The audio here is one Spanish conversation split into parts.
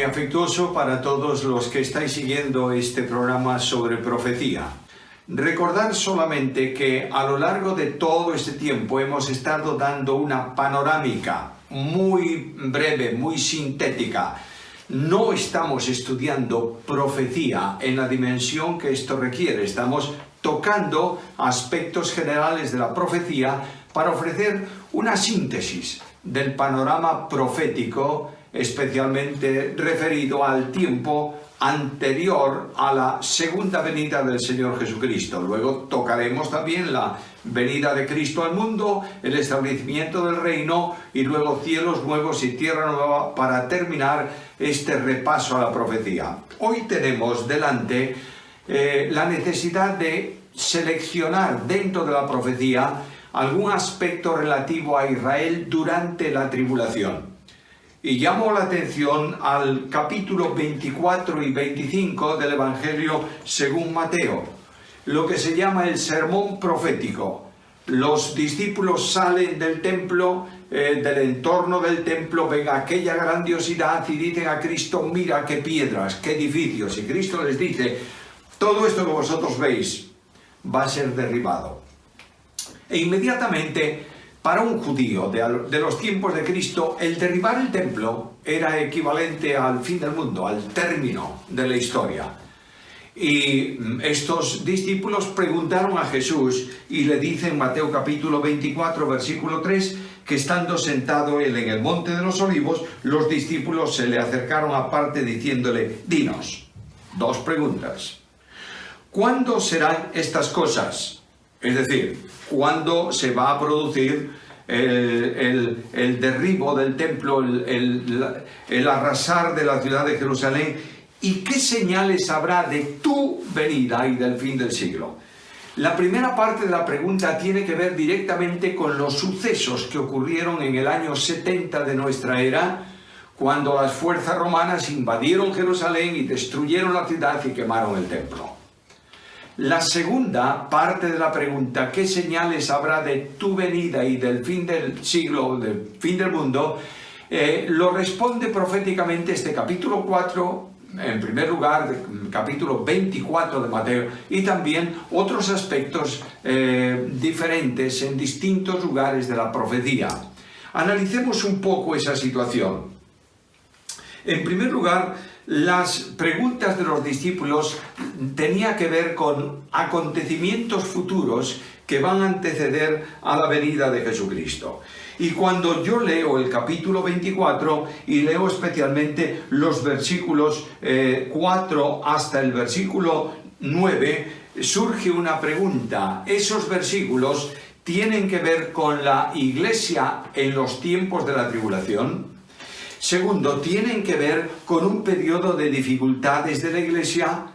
afectuoso para todos los que estáis siguiendo este programa sobre profecía. Recordar solamente que a lo largo de todo este tiempo hemos estado dando una panorámica muy breve, muy sintética. No estamos estudiando profecía en la dimensión que esto requiere. Estamos tocando aspectos generales de la profecía para ofrecer una síntesis del panorama profético, especialmente referido al tiempo anterior a la segunda venida del Señor Jesucristo. Luego tocaremos también la venida de Cristo al mundo, el establecimiento del reino y luego cielos nuevos y tierra nueva para terminar este repaso a la profecía. Hoy tenemos delante la necesidad de seleccionar dentro de la profecía algún aspecto relativo a Israel durante la tribulación. Y llamo la atención al capítulo 24 y 25 del Evangelio según Mateo, lo que se llama el sermón profético. Los discípulos salen del templo, del entorno del templo, ven aquella grandiosidad y dicen a Cristo: mira qué piedras, qué edificios. Y Cristo les dice: todo esto que vosotros veis va a ser derribado. E inmediatamente, para un judío de los tiempos de Cristo, el derribar el templo era equivalente al fin del mundo, al término de la historia. Y estos discípulos preguntaron a Jesús y le dicen, Mateo capítulo 24, versículo 3, que estando sentado él en el monte de los olivos, los discípulos se le acercaron aparte diciéndole: dinos, dos preguntas. ¿Cuándo serán estas cosas? Es decir, ¿cuándo se va a producir el derribo del templo, el arrasar de la ciudad de Jerusalén? ¿Y qué señales habrá de tu venida y del fin del siglo? La primera parte de la pregunta tiene que ver directamente con los sucesos que ocurrieron en el año 70 de nuestra era, cuando las fuerzas romanas invadieron Jerusalén y destruyeron la ciudad y quemaron el templo. La segunda parte de la pregunta, ¿qué señales habrá de tu venida y del fin del siglo, del fin del mundo? Lo responde proféticamente este capítulo 4, en primer lugar, capítulo 24 de Mateo, y también otros aspectos diferentes en distintos lugares de la profecía. Analicemos un poco esa situación. En primer lugar, las preguntas de los discípulos tenían que ver con acontecimientos futuros que van a anteceder a la venida de Jesucristo. Y cuando yo leo el capítulo 24 y leo especialmente los versículos 4 hasta el versículo 9, surge una pregunta. Esos versículos tienen que ver con la iglesia en los tiempos de la tribulación. Segundo, tienen que ver con un periodo de dificultades de la iglesia.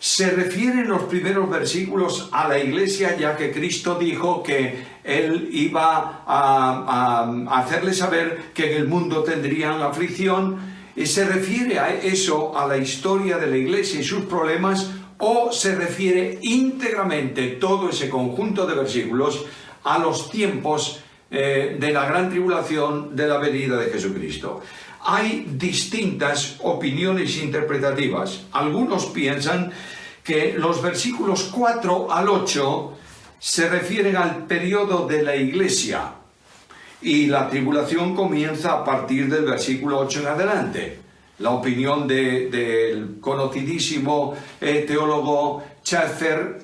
Se refieren los primeros versículos a la iglesia, ya que Cristo dijo que Él iba a hacerle saber que en el mundo tendrían aflicción. Y se refiere a eso, a la historia de la iglesia y sus problemas, o se refiere íntegramente todo ese conjunto de versículos a los tiempos de la gran tribulación, de la venida de Jesucristo. Hay distintas opiniones interpretativas. Algunos piensan que los versículos 4 al 8 se refieren al periodo de la iglesia y la tribulación comienza a partir del versículo 8 en adelante. La opinión del conocidísimo teólogo Schaeffer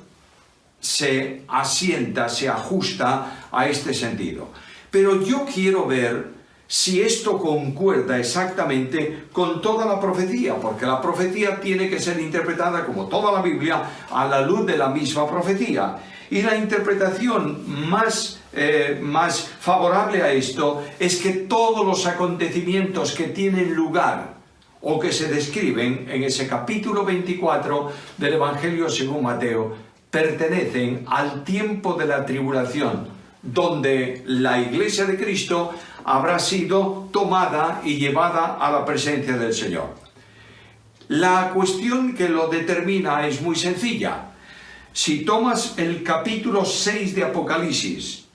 se asienta, se ajusta a este sentido. Pero yo quiero ver si esto concuerda exactamente con toda la profecía, porque la profecía tiene que ser interpretada, como toda la Biblia, a la luz de la misma profecía. Y la interpretación más favorable a esto es que todos los acontecimientos que tienen lugar o que se describen en ese capítulo 24 del Evangelio según Mateo pertenecen al tiempo de la tribulación, donde la iglesia de Cristo habrá sido tomada y llevada a la presencia del Señor. La cuestión que lo determina es muy sencilla. Si tomas el capítulo 6 de Apocalipsis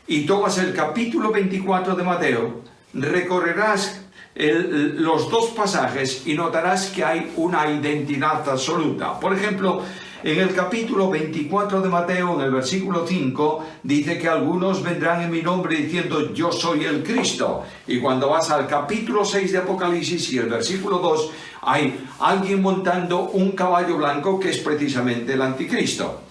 y tomas el capítulo 24 de Mateo, recorrerás los dos pasajes y notarás que hay una identidad absoluta. Por ejemplo, en el capítulo 24 de Mateo, en el versículo 5, dice que algunos vendrán en mi nombre diciendo yo soy el Cristo. Y cuando vas al capítulo 6 de Apocalipsis y el versículo 2, hay alguien montando un caballo blanco que es precisamente el anticristo.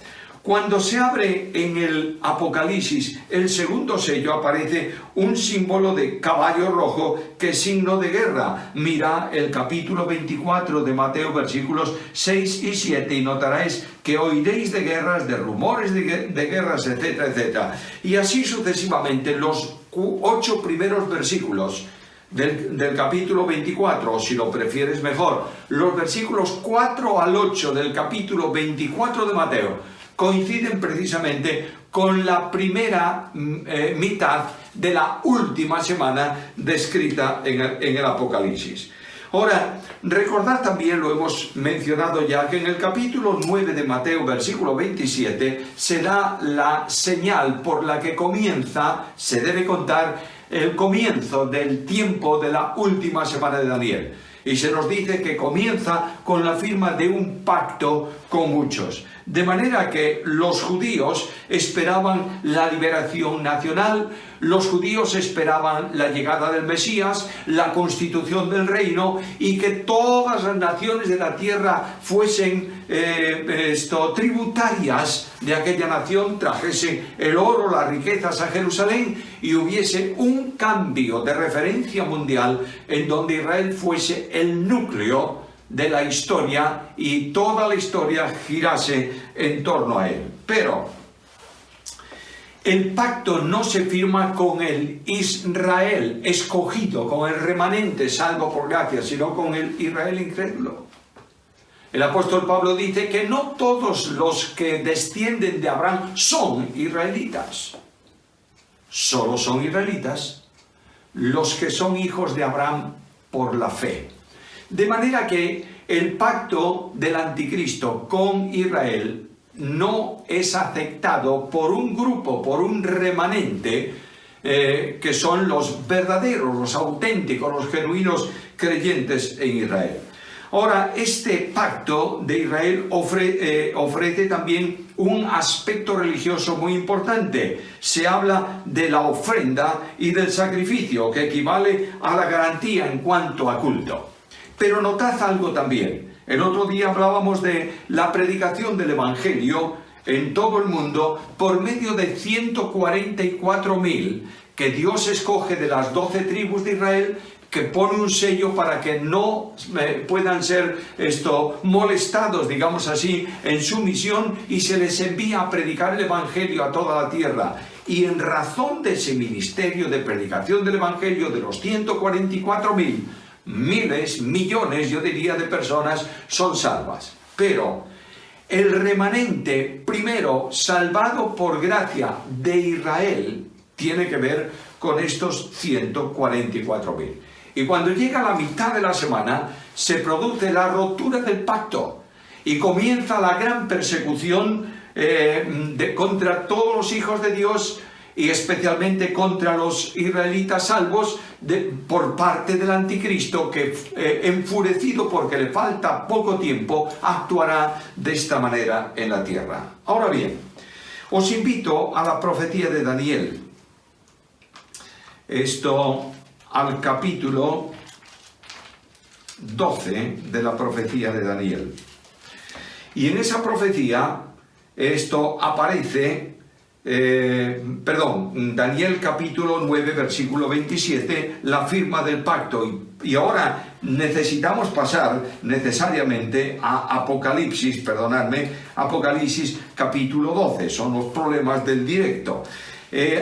Cuando se abre en el Apocalipsis el segundo sello, aparece un símbolo de caballo rojo que es signo de guerra. Mira el capítulo 24 de Mateo, versículos 6 y 7, y notaréis que oiréis de guerras, de rumores de guerras, etcétera, etcétera. Y así sucesivamente, los 8 primeros versículos del capítulo 24, o si lo prefieres mejor, los versículos 4 al 8 del capítulo 24 de Mateo, coinciden precisamente con la primera mitad de la última semana descrita en el Apocalipsis. Ahora, recordad también, lo hemos mencionado ya, que en el capítulo 9 de Mateo, versículo 27, se da la señal por la que se debe contar el comienzo del tiempo de la última semana de Daniel. Y se nos dice que comienza con la firma de un pacto con muchos. De manera que los judíos esperaban la liberación nacional, los judíos esperaban la llegada del Mesías, la constitución del reino, y que todas las naciones de la tierra fuesen tributarias de aquella nación, trajesen el oro, las riquezas a Jerusalén, y hubiese un cambio de referencia mundial en donde Israel fuese el núcleo de la historia y toda la historia girase en torno a él. Pero el pacto no se firma con el Israel escogido, con el remanente salvo por gracia, sino con el Israel incrédulo. El apóstol Pablo dice que no todos los que descienden de Abraham son israelitas. Solo son israelitas los que son hijos de Abraham por la fe. De manera que el pacto del anticristo con Israel no es aceptado por un grupo, por un remanente, que son los verdaderos, los auténticos, los genuinos creyentes en Israel. Ahora, este pacto de Israel ofrece también un aspecto religioso muy importante. Se habla de la ofrenda y del sacrificio, que equivale a la garantía en cuanto a culto. Pero notad algo también. El otro día hablábamos de la predicación del Evangelio en todo el mundo por medio de 144.000 que Dios escoge de las 12 tribus de Israel, que pone un sello para que no puedan ser molestados, digamos así, en su misión, y se les envía a predicar el Evangelio a toda la tierra. Y en razón de ese ministerio de predicación del Evangelio de los 144.000, miles, millones, yo diría, de personas son salvas. Pero el remanente primero salvado por gracia de Israel tiene que ver con estos 144.000. Y cuando llega la mitad de la semana se produce la rotura del pacto y comienza la gran persecución contra todos los hijos de Dios, y especialmente contra los israelitas salvos por parte del anticristo, que enfurecido porque le falta poco tiempo, actuará de esta manera en la tierra. Ahora bien, os invito a la profecía de Daniel, al capítulo 12 de la profecía de Daniel. Y en esa profecía aparece Daniel capítulo 9 versículo 27, la firma del pacto. Y ahora necesitamos pasar necesariamente a Apocalipsis capítulo 12, son los problemas del directo.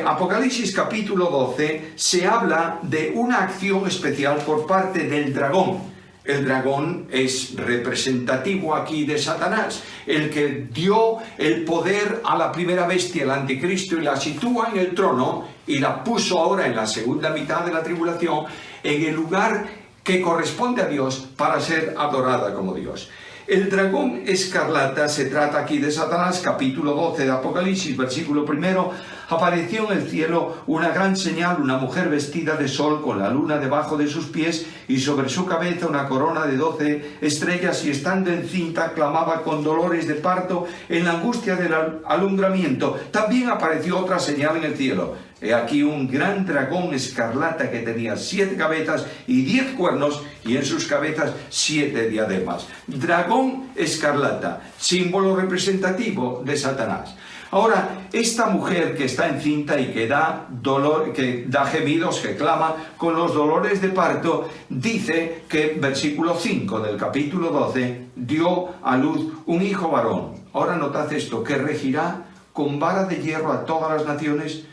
Apocalipsis capítulo 12 se habla de una acción especial por parte del dragón. El dragón es representativo aquí de Satanás, el que dio el poder a la primera bestia, el anticristo, y la sitúa en el trono y la puso ahora en la segunda mitad de la tribulación en el lugar que corresponde a Dios para ser adorada como Dios. El dragón escarlata se trata aquí de Satanás, capítulo 12 de Apocalipsis, versículo 1, apareció en el cielo una gran señal, una mujer vestida de sol con la luna debajo de sus pies y sobre su cabeza una corona de 12 estrellas, y estando encinta clamaba con dolores de parto en la angustia del alumbramiento. También apareció otra señal en el cielo. He aquí un gran dragón escarlata que tenía 7 cabezas y 10 cuernos, y en sus cabezas 7 diademas. Dragón escarlata, símbolo representativo de Satanás. Ahora, esta mujer que está encinta y que da dolor, que da gemidos, que clama con los dolores de parto, dice que, versículo 5 del capítulo 12, dio a luz un hijo varón. Ahora notad esto, que regirá con vara de hierro a todas las naciones,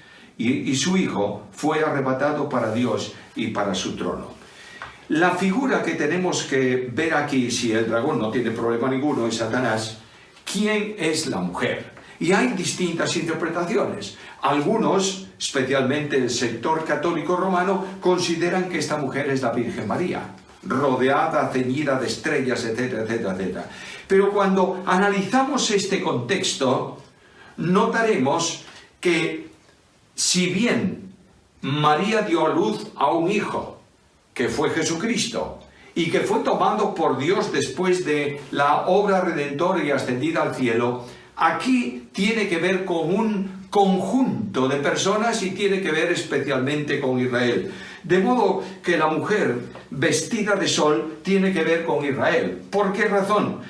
y su hijo fue arrebatado para Dios y para su trono. La figura que tenemos que ver aquí, si el dragón no tiene problema ninguno, es Satanás. ¿Quién es la mujer? Y hay distintas interpretaciones. Algunos, especialmente el sector católico romano, consideran que esta mujer es la Virgen María, rodeada, ceñida de estrellas, etcétera, etcétera, etcétera. Pero cuando analizamos este contexto, notaremos que si bien María dio a luz a un hijo, que fue Jesucristo, y que fue tomado por Dios después de la obra redentora y ascendida al cielo, aquí tiene que ver con un conjunto de personas y tiene que ver especialmente con Israel. De modo que la mujer vestida de sol tiene que ver con Israel. ¿Por qué razón?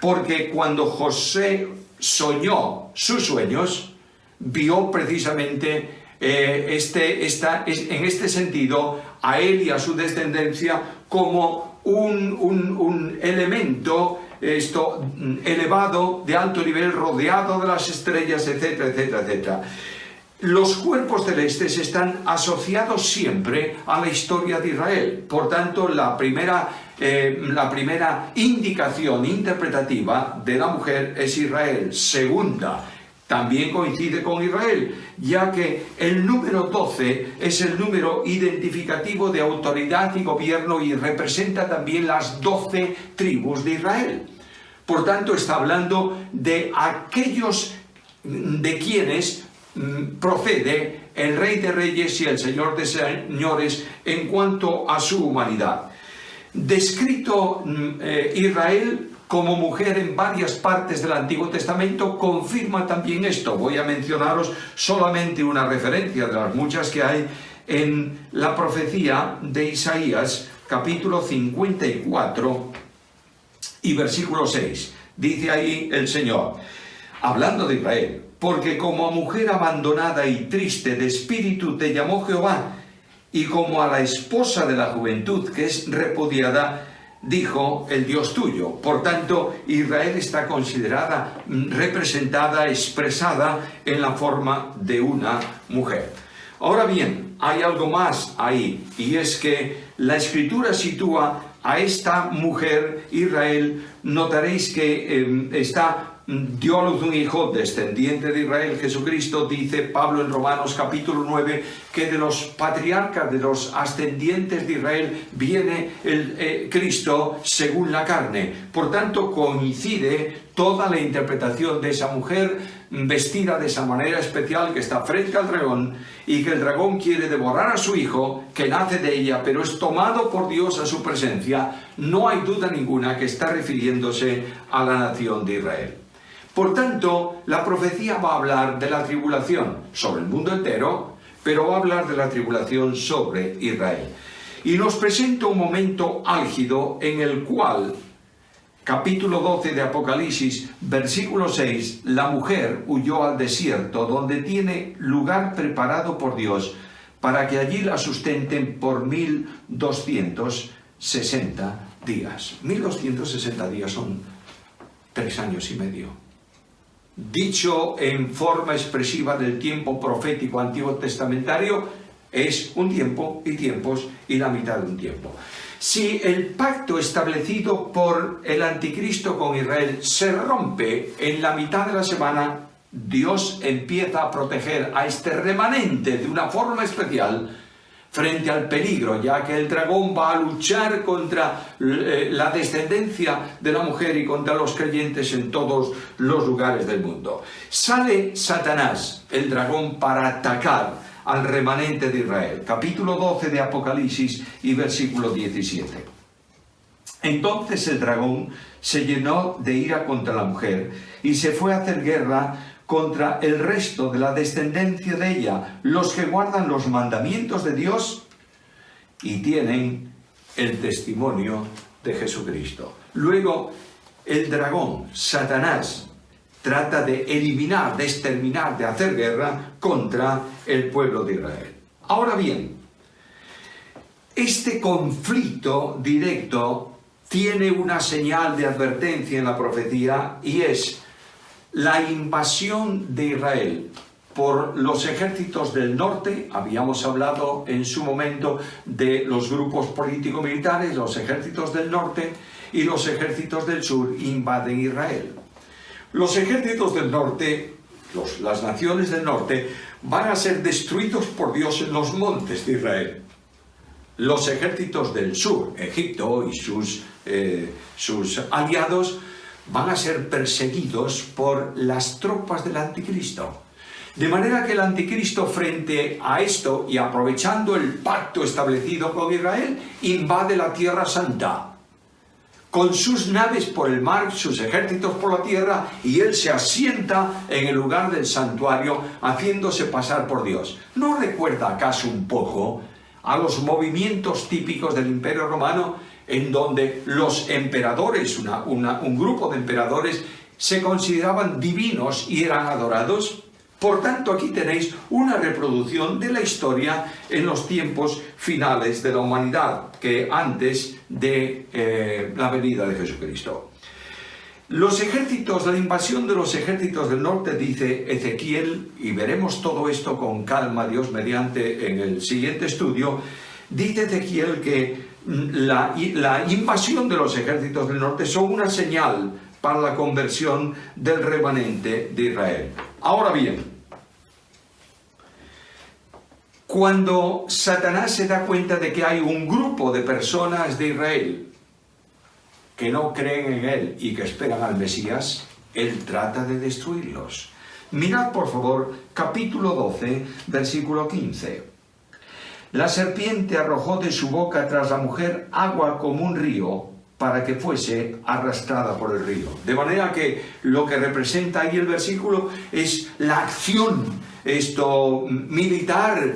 Porque cuando José soñó sus sueños, vio precisamente en este sentido a él y a su descendencia como un elemento elevado, de alto nivel, rodeado de las estrellas, etcétera, etcétera, etcétera. Los cuerpos celestes están asociados siempre a la historia de Israel. Por tanto, la primera indicación interpretativa de la mujer es Israel. Segunda, también coincide con Israel, ya que el número 12 es el número identificativo de autoridad y gobierno y representa también las 12 tribus de Israel. Por tanto, está hablando de aquellos de quienes procede el Rey de Reyes y el Señor de Señores en cuanto a su humanidad. Descrito Israel como mujer en varias partes del Antiguo Testamento, confirma también esto. Voy a mencionaros solamente una referencia de las muchas que hay en la profecía de Isaías, capítulo 54 y versículo 6. Dice ahí el Señor, hablando de Israel: porque como a mujer abandonada y triste de espíritu te llamó Jehová, y como a la esposa de la juventud que es repudiada, dijo el Dios tuyo. Por tanto, Israel está considerada, representada, expresada en la forma de una mujer. Ahora bien, hay algo más ahí, y es que la Escritura sitúa a esta mujer, Israel. Notaréis que dio a luz un hijo descendiente de Israel, Jesucristo. Dice Pablo en Romanos capítulo 9 que de los patriarcas, de los ascendientes de Israel, viene el Cristo según la carne. Por tanto, coincide toda la interpretación de esa mujer vestida de esa manera especial, que está frente al dragón, y que el dragón quiere devorar a su hijo, que nace de ella, pero es tomado por Dios a su presencia. No hay duda ninguna que está refiriéndose a la nación de Israel. Por tanto, la profecía va a hablar de la tribulación sobre el mundo entero, pero va a hablar de la tribulación sobre Israel. Y nos presenta un momento álgido en el cual, capítulo 12 de Apocalipsis, versículo 6, la mujer huyó al desierto, donde tiene lugar preparado por Dios, para que allí la sustenten por 1260 días. 1260 días son 3 años y medio. Dicho en forma expresiva del tiempo profético antiguo testamentario, es un tiempo y tiempos y la mitad de un tiempo. Si el pacto establecido por el anticristo con Israel se rompe en la mitad de la semana, Dios empieza a proteger a este remanente de una forma especial frente al peligro, ya que el dragón va a luchar contra la descendencia de la mujer y contra los creyentes en todos los lugares del mundo. Sale Satanás, el dragón, para atacar al remanente de Israel. Capítulo 12 de Apocalipsis y versículo 17. Entonces el dragón se llenó de ira contra la mujer y se fue a hacer guerra contra el resto de la descendencia de ella, los que guardan los mandamientos de Dios y tienen el testimonio de Jesucristo. Luego, el dragón, Satanás, trata de eliminar, de exterminar, de hacer guerra contra el pueblo de Israel. Ahora bien, este conflicto directo tiene una señal de advertencia en la profecía, y es la invasión de Israel por los ejércitos del norte. Habíamos hablado en su momento de los grupos político-militares. Los ejércitos del norte y los ejércitos del sur invaden Israel. Los ejércitos del norte, las naciones del norte, van a ser destruidos por Dios en los montes de Israel. Los ejércitos del sur, Egipto y sus aliados, van a ser perseguidos por las tropas del anticristo. De manera que el anticristo, frente a esto y aprovechando el pacto establecido con Israel, invade la Tierra Santa con sus naves por el mar, sus ejércitos por la tierra, y él se asienta en el lugar del santuario haciéndose pasar por Dios. ¿No recuerda acaso un poco a los movimientos típicos del Imperio Romano, en donde los emperadores, un grupo de emperadores, se consideraban divinos y eran adorados? Por tanto, aquí tenéis una reproducción de la historia en los tiempos finales de la humanidad, que antes de la venida de Jesucristo. Los ejércitos, la invasión de los ejércitos del norte, dice Ezequiel, y veremos todo esto con calma, Dios mediante, en el siguiente estudio. Dice Ezequiel que la invasión de los ejércitos del norte son una señal para la conversión del remanente de Israel. Ahora bien, cuando Satanás se da cuenta de que hay un grupo de personas de Israel que no creen en él y que esperan al Mesías, él trata de destruirlos. Mirad, por favor, capítulo 12, versículo 15. La serpiente arrojó de su boca tras la mujer agua como un río, para que fuese arrastrada por el río. De manera que lo que representa ahí el versículo es la acción militar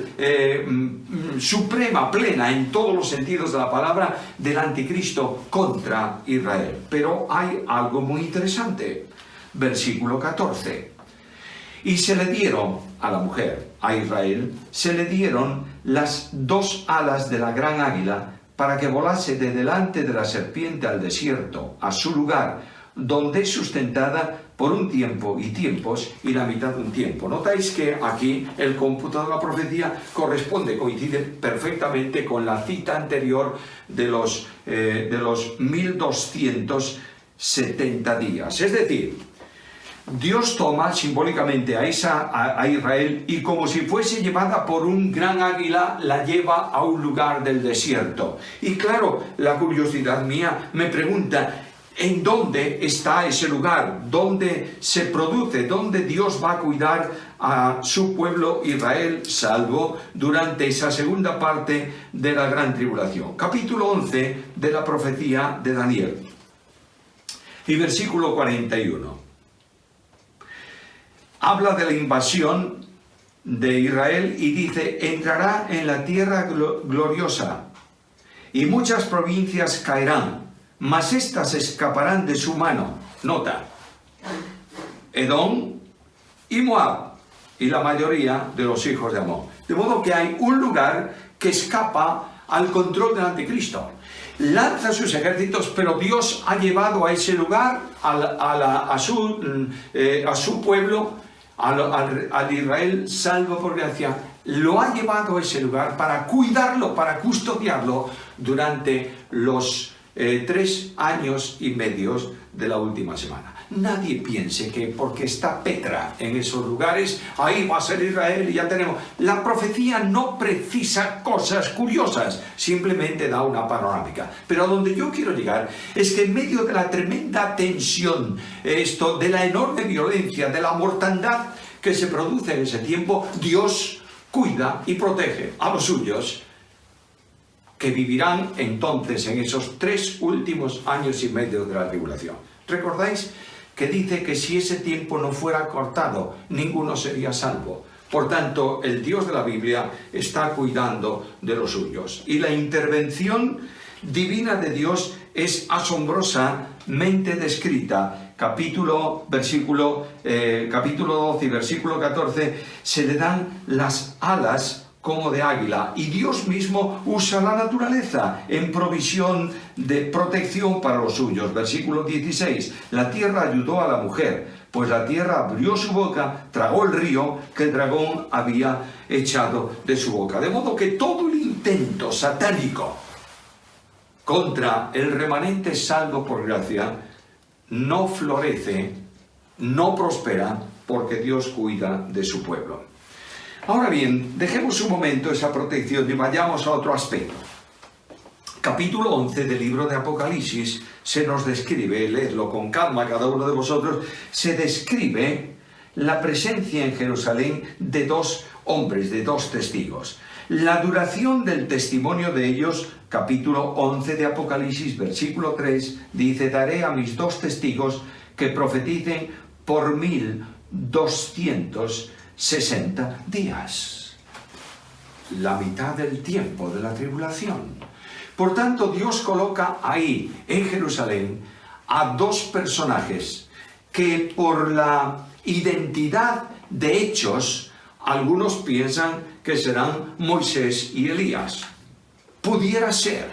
suprema, plena, en todos los sentidos de la palabra, del anticristo contra Israel. Pero hay algo muy interesante. Versículo 14. Y se le dieron a la mujer, a Israel, se le dieron las dos alas de la gran águila, para que volase de delante de la serpiente al desierto, a su lugar, donde es sustentada por un tiempo y tiempos y la mitad de un tiempo. Notáis que aquí el cómputo de la profecía coincide perfectamente con la cita anterior de los 1270 días. Es decir, Dios toma simbólicamente a Israel y, como si fuese llevada por un gran águila, la lleva a un lugar del desierto. Y claro, la curiosidad mía me pregunta, ¿en dónde está ese lugar? ¿Dónde se produce? ¿Dónde Dios va a cuidar a su pueblo Israel salvo durante esa segunda parte de la gran tribulación? Capítulo 11 de la profecía de Daniel y versículo 41. Habla de la invasión de Israel y dice: entrará en la tierra gloriosa y muchas provincias caerán, mas éstas escaparán de su mano. Nota: Edom y Moab y la mayoría de los hijos de Amón. De modo que hay un lugar que escapa al control del anticristo. Lanza sus ejércitos, pero Dios ha llevado a ese lugar a su pueblo, al Israel salvo por gracia, lo ha llevado a ese lugar para cuidarlo, para custodiarlo durante los 3 años y medio de la última semana. nadie piense que porque está Petra en esos lugares, ahí va a ser Israel y ya tenemos. La profecía no precisa cosas curiosas, simplemente da una panorámica. Pero a donde yo quiero llegar es que en medio de la tremenda tensión, de la enorme violencia, de la mortandad que se produce en ese tiempo, Dios cuida y protege a los suyos, que vivirán entonces en esos 3 últimos años y medio de la tribulación. ¿Recordáis que dice que si ese tiempo no fuera cortado, ninguno sería salvo? Por tanto, el Dios de la Biblia está cuidando de los suyos. Y la intervención divina de Dios es asombrosamente descrita. Capítulo 12 y versículo 14, se le dan las alas como de águila, y Dios mismo usa la naturaleza en provisión de protección para los suyos. Versículo 16, la tierra ayudó a la mujer, pues la tierra abrió su boca, tragó el río que el dragón había echado de su boca. De modo que todo el intento satánico contra el remanente salvo por gracia no florece, no prospera, porque Dios cuida de su pueblo. Ahora bien, dejemos un momento esa protección y vayamos a otro aspecto. Capítulo 11 del libro de Apocalipsis se nos describe, leedlo con calma cada uno de vosotros, se describe la presencia en Jerusalén de 2 hombres, de 2 testigos. La duración del testimonio de ellos, capítulo 11 de Apocalipsis, versículo 3, dice: daré a mis 2 testigos que profeticen por 1260 días. La mitad del tiempo de la tribulación. Por tanto, Dios coloca ahí, en Jerusalén, a 2 personajes que por la identidad de hechos, algunos piensan que serán Moisés y Elías. Pudiera ser,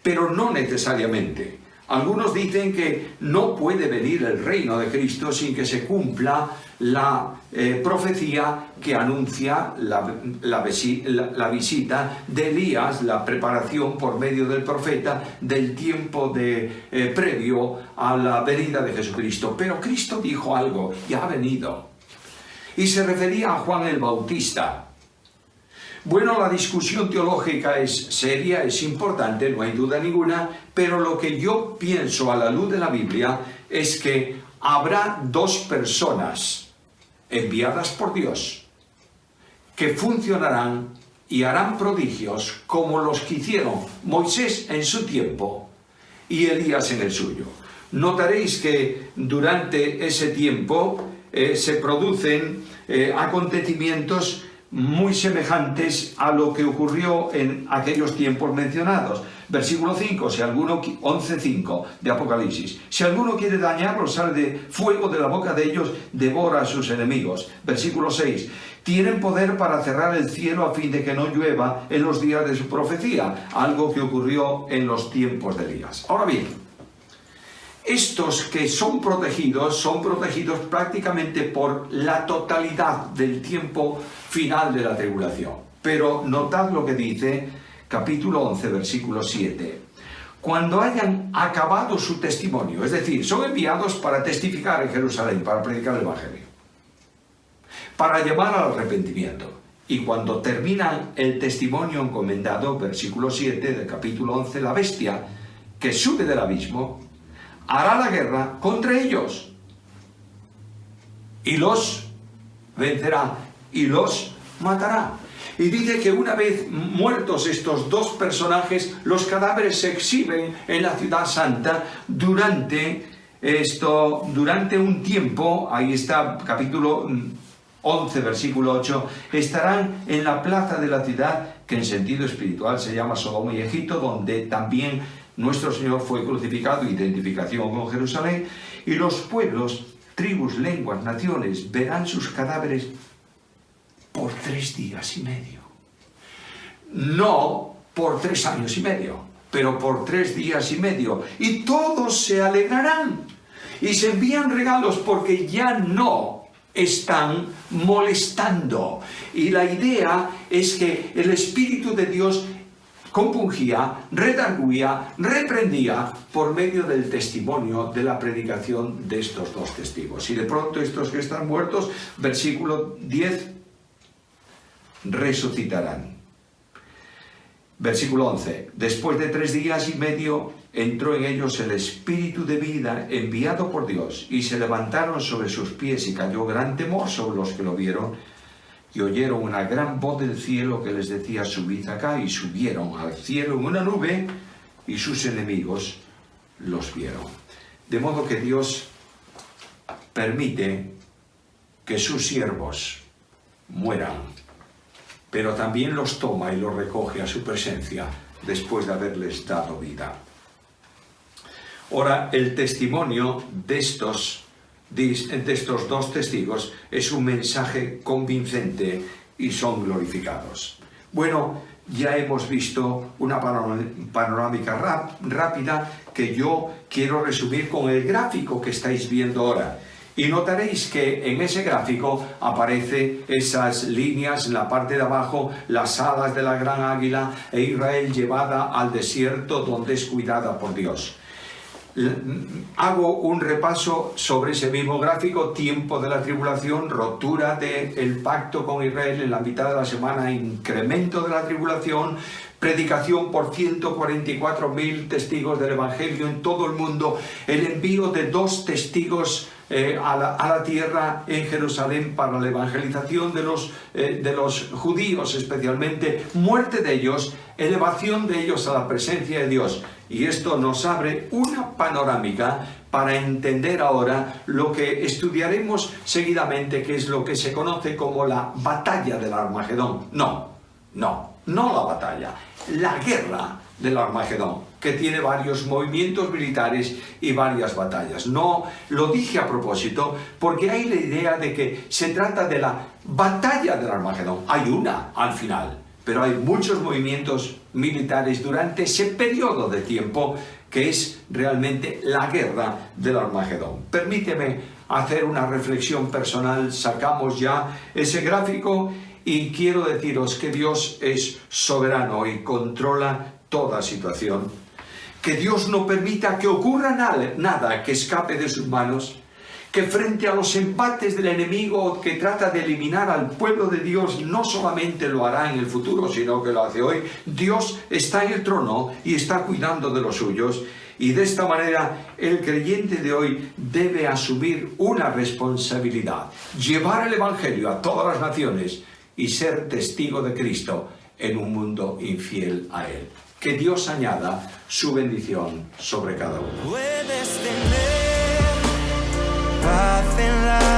pero no necesariamente. Algunos dicen que no puede venir el reino de Cristo sin que se cumpla la profecía que anuncia la visita de Elías, la preparación por medio del profeta del tiempo previo a la venida de Jesucristo. Pero Cristo dijo algo y ha venido. Y se refería a Juan el Bautista. Bueno, la discusión teológica es seria, es importante, no hay duda ninguna, pero lo que yo pienso a la luz de la Biblia es que habrá 2 personas enviadas por Dios que funcionarán y harán prodigios como los que hicieron Moisés en su tiempo y Elías en el suyo. Notaréis que durante ese tiempo se producen acontecimientos muy semejantes a lo que ocurrió en aquellos tiempos mencionados. Versículo 5, 11:5 de Apocalipsis. Si alguno quiere dañarlos, sale de fuego de la boca de ellos, devora a sus enemigos. Versículo 6. Tienen poder para cerrar el cielo a fin de que no llueva en los días de su profecía, algo que ocurrió en los tiempos de Elías. Ahora bien, estos que son protegidos prácticamente por la totalidad del tiempo final de la tribulación. Pero notad lo que dice capítulo 11, versículo 7. Cuando hayan acabado su testimonio, es decir, son enviados para testificar en Jerusalén, para predicar el Evangelio, para llamar al arrepentimiento. Y cuando terminan el testimonio encomendado, versículo 7 del capítulo 11, la bestia que sube del abismo hará la guerra contra ellos y los vencerá y los matará. Y dice que una vez muertos estos 2 personajes, los cadáveres se exhiben en la ciudad santa durante un tiempo. Ahí está, capítulo 11, versículo 8, estarán en la plaza de la ciudad, que en sentido espiritual se llama Sodoma y Egipto, donde también nuestro Señor fue crucificado, identificación con Jerusalén, y los pueblos, tribus, lenguas, naciones, verán sus cadáveres por 3 días y medio. No por 3 años y medio, pero por 3 días y medio. Y todos se alegrarán y se envían regalos porque ya no están molestando. Y la idea es que el Espíritu de Dios compungía, redarguía, reprendía por medio del testimonio de la predicación de estos dos testigos. Y de pronto estos que están muertos, versículo 10, resucitarán. Versículo 11. Después de 3 días y medio entró en ellos el espíritu de vida enviado por Dios, y se levantaron sobre sus pies y cayó gran temor sobre los que lo vieron, y oyeron una gran voz del cielo que les decía: subid acá, y subieron al cielo en una nube, y sus enemigos los vieron. De modo que Dios permite que sus siervos mueran, pero también los toma y los recoge a su presencia después de haberles dado vida. Ahora, el testimonio de estos dos testigos es un mensaje convincente y son glorificados. Bueno, ya hemos visto una panorámica rápida que yo quiero resumir con el gráfico que estáis viendo ahora. Y notaréis que en ese gráfico aparecen esas líneas en la parte de abajo, las alas de la gran águila e Israel llevada al desierto donde es cuidada por Dios. Hago un repaso sobre ese mismo gráfico: tiempo de la tribulación, rotura del pacto con Israel en la mitad de la semana, incremento de la tribulación, predicación por 144.000 testigos del Evangelio en todo el mundo, el envío de 2 testigos a la tierra en Jerusalén para la evangelización de los judíos especialmente, muerte de ellos, elevación de ellos a la presencia de Dios. Y esto nos abre una panorámica para entender ahora lo que estudiaremos seguidamente, que es lo que se conoce como la batalla del Armagedón. No la batalla, la guerra del Armagedón, que tiene varios movimientos militares y varias batallas. No lo dije a propósito porque hay la idea de que se trata de la batalla del Armagedón. Hay una al final, pero hay muchos movimientos militares durante ese periodo de tiempo que es realmente la guerra del Armagedón. Permíteme hacer una reflexión personal. Sacamos ya ese gráfico y quiero deciros que Dios es soberano y controla toda situación. Que Dios no permita que ocurra nada que escape de sus manos. Que frente a los embates del enemigo que trata de eliminar al pueblo de Dios, no solamente lo hará en el futuro, sino que lo hace hoy. Dios está en el trono y está cuidando de los suyos. Y de esta manera el creyente de hoy debe asumir una responsabilidad: llevar el Evangelio a todas las naciones y ser testigo de Cristo en un mundo infiel a Él. Que Dios añada su bendición sobre cada uno. Puedes tener paz en la